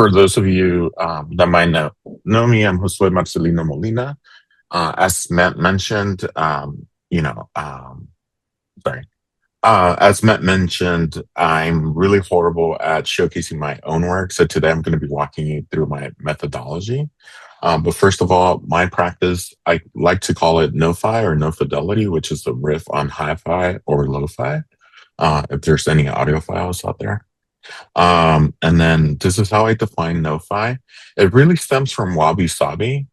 For those of you that might know me, I'm Josué Marcelino Molina. As Matt mentioned, sorry. As Matt mentioned, I'm really horrible at showcasing my own work. So today I'm going to be walking you through my methodology. But first of all, my practice, I like to call it no-fi or no fidelity, which is the riff on hi-fi or lo-fi, if there's any audiophiles out there. And then this is how I define no-fi. It really stems from wabi-sabi.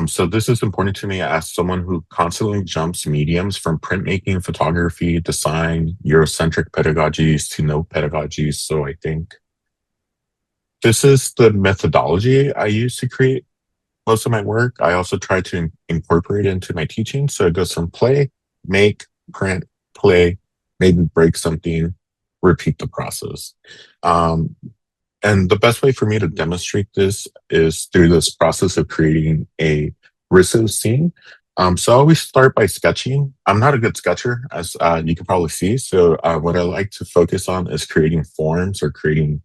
So this is important to me as someone who constantly jumps mediums from printmaking, photography, design, Eurocentric pedagogies to no pedagogies. So I think this is the methodology I use to create most of my work. I also try to incorporate it into my teaching. So it goes from play, make, print, play, maybe break something, repeat the process. Um, and the best way for me to demonstrate this is through this process of creating a risso scene. So I always start by sketching. I'm not a good sketcher, as you can probably see. So what I like to focus on is creating forms or creating,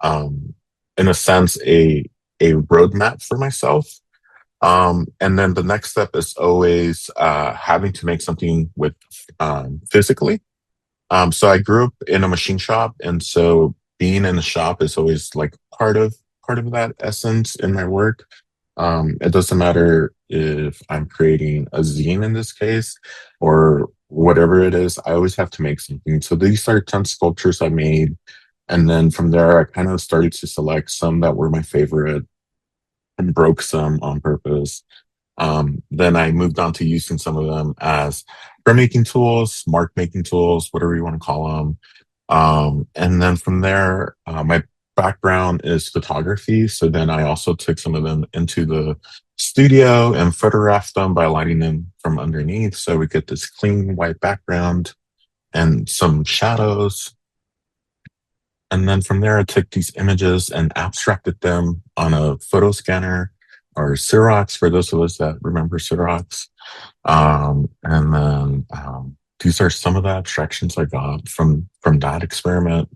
um, in a sense, a roadmap for myself. And then the next step is always having to make something with physically. So I grew up in a machine shop, and so being in the shop is always like part of that essence in my work. It doesn't matter if I'm creating a zine in this case or whatever it is. I always have to make something. So these are 10 sculptures I made, and then from there I kind of started to select some that were my favorite and broke some on purpose. Then I moved on to using some of them as printmaking tools, mark making tools, whatever you want to call them. And then from there, my background is photography. So then I also took some of them into the studio and photographed them by lighting them from underneath. So we get this clean white background and some shadows. And then from there, I took these images and abstracted them on a photo scanner or Xerox for those of us that remember Xerox. And then these are some of the abstractions I got from that experiment.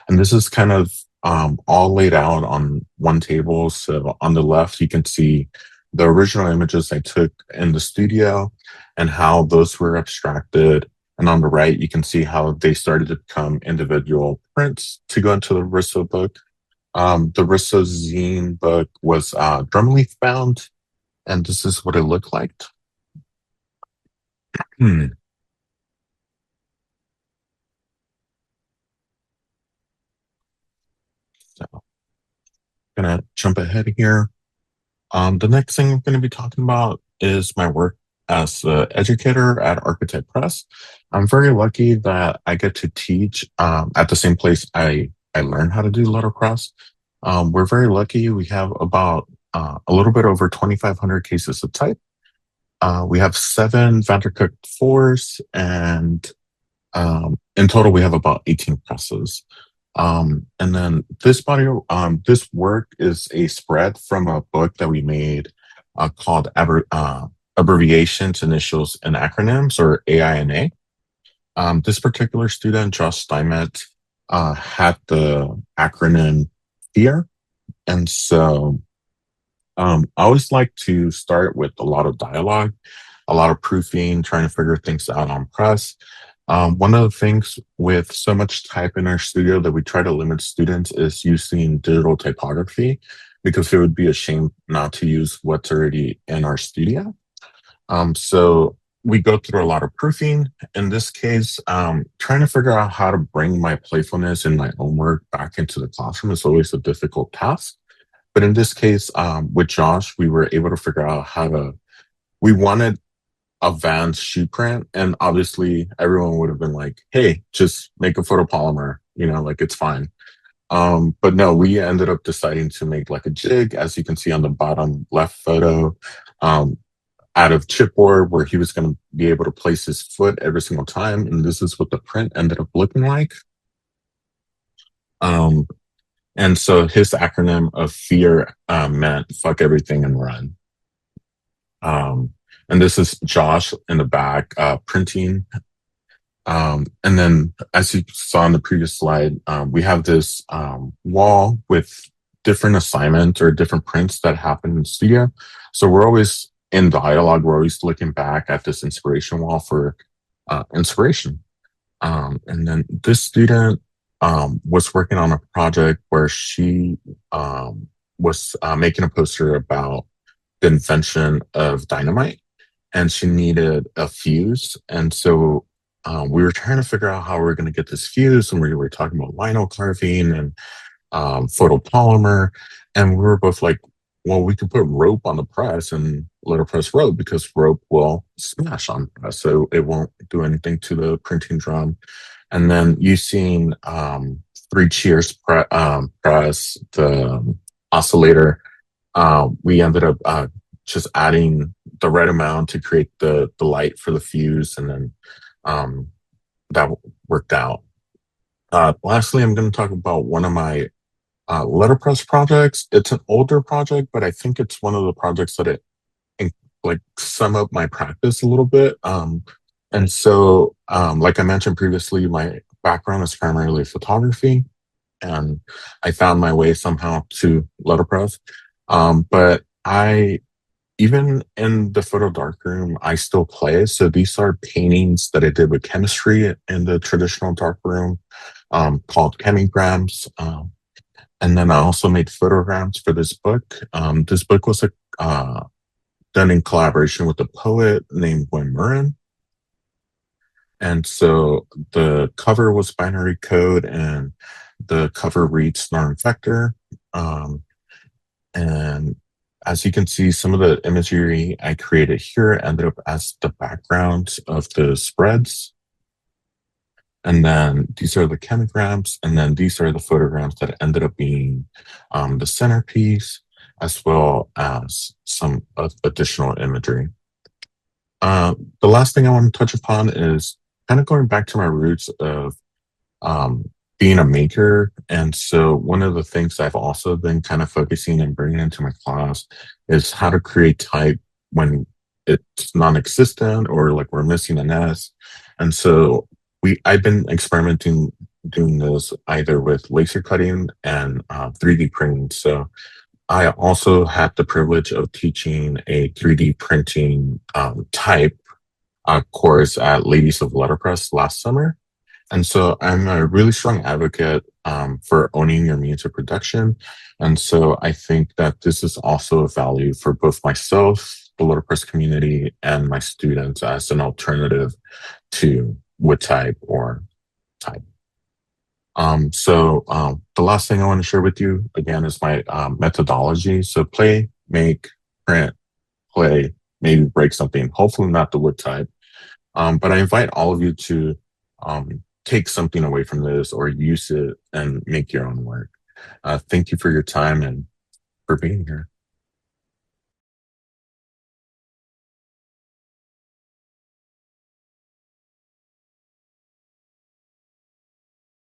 And this is kind of all laid out on one table. So on the left, you can see the original images I took in the studio and how those were abstracted. And on the right, you can see how they started to become individual prints to go into the Risso book. The Risso zine book was drumleaf bound, and this is what it looked like. Hmm. So, gonna jump ahead here. The next thing I'm going to be talking about is my work as an educator at Architect Press. I'm very lucky that I get to teach at the same place I learned how to do letterpress. We're very lucky. We have about a little bit over 2,500 cases of type. We have 7 Vandercook 4s, and in total, we have about 18 presses. And then this work is a spread from a book that we made called Abbreviations, Initials, and Acronyms, or AINA. This particular student, Josh Steinmetz, had the acronym FEAR. And so I always like to start with a lot of dialogue, a lot of proofing, trying to figure things out on press. One of the things with so much type in our studio that we try to limit students is using digital typography, because it would be a shame not to use what's already in our studio. So we go through a lot of proofing. In this case, trying to figure out how to bring my playfulness and my own work back into the classroom is always a difficult task. But in this case, with Josh, we were able to figure out we wanted a Vans shoe print. And obviously everyone would have been like, hey, just make a photopolymer, like it's fine. But no, we ended up deciding to make like a jig, as you can see on the bottom left photo, out of chipboard, where he was going to be able to place his foot every single time. And this is what the print ended up looking like. Um, and so his acronym of FEAR meant fuck everything and run. And this is Josh in the back printing. And then, as you saw in the previous slide, we have this wall with different assignments or different prints that happen in the studio. So we're always in dialogue. We're always looking back at this inspiration wall for inspiration. And then this student was working on a project where she was making a poster about the invention of dynamite, and she needed a fuse. And so we were trying to figure out how we were going to get this fuse, and we were talking about vinyl carving and photopolymer. And we were both like, well, we could put rope on the press and letterpress rope because rope will smash on press, so it won't do anything to the printing drum. And then using three cheers press, the oscillator, we ended up just adding the right amount to create the light for the fuse, and then um, that worked out. Lastly, I'm going to talk about one of my letterpress projects. It's an older project, but I think it's one of the projects that it like sum up my practice a little bit. And so, like I mentioned previously, my background is primarily photography, and I found my way somehow to letterpress. But I even in the photo darkroom, I still play. So these are paintings that I did with chemistry in the traditional darkroom, called chemigrams. And then I also made photograms for this book. This book was done in collaboration with a poet named Gwen Murren. And so the cover was binary code, and the cover reads Snarm Vector. Um, and as you can see, some of the imagery I created here ended up as the background of the spreads. And then these are the chemigrams, and then these are the photograms that ended up being the centerpiece, as well as some additional imagery. The last thing I want to touch upon is kind of going back to my roots of um, being a maker. And so one of the things I've also been kind of focusing and bringing into my class is how to create type when it's non-existent or like we're missing an S. And so I've been experimenting doing this either with laser cutting and 3D printing. So I also had the privilege of teaching a 3D printing type course at Ladies of Letterpress last summer. And so I'm a really strong advocate for owning your means of production. And so I think that this is also a value for both myself, the letterpress community, and my students as an alternative to wood type or type. The last thing I want to share with you again is my methodology. So play, make, print, play, maybe break something, hopefully not the wood type. But I invite all of you to take something away from this or use it and make your own work. Thank you for your time and for being here.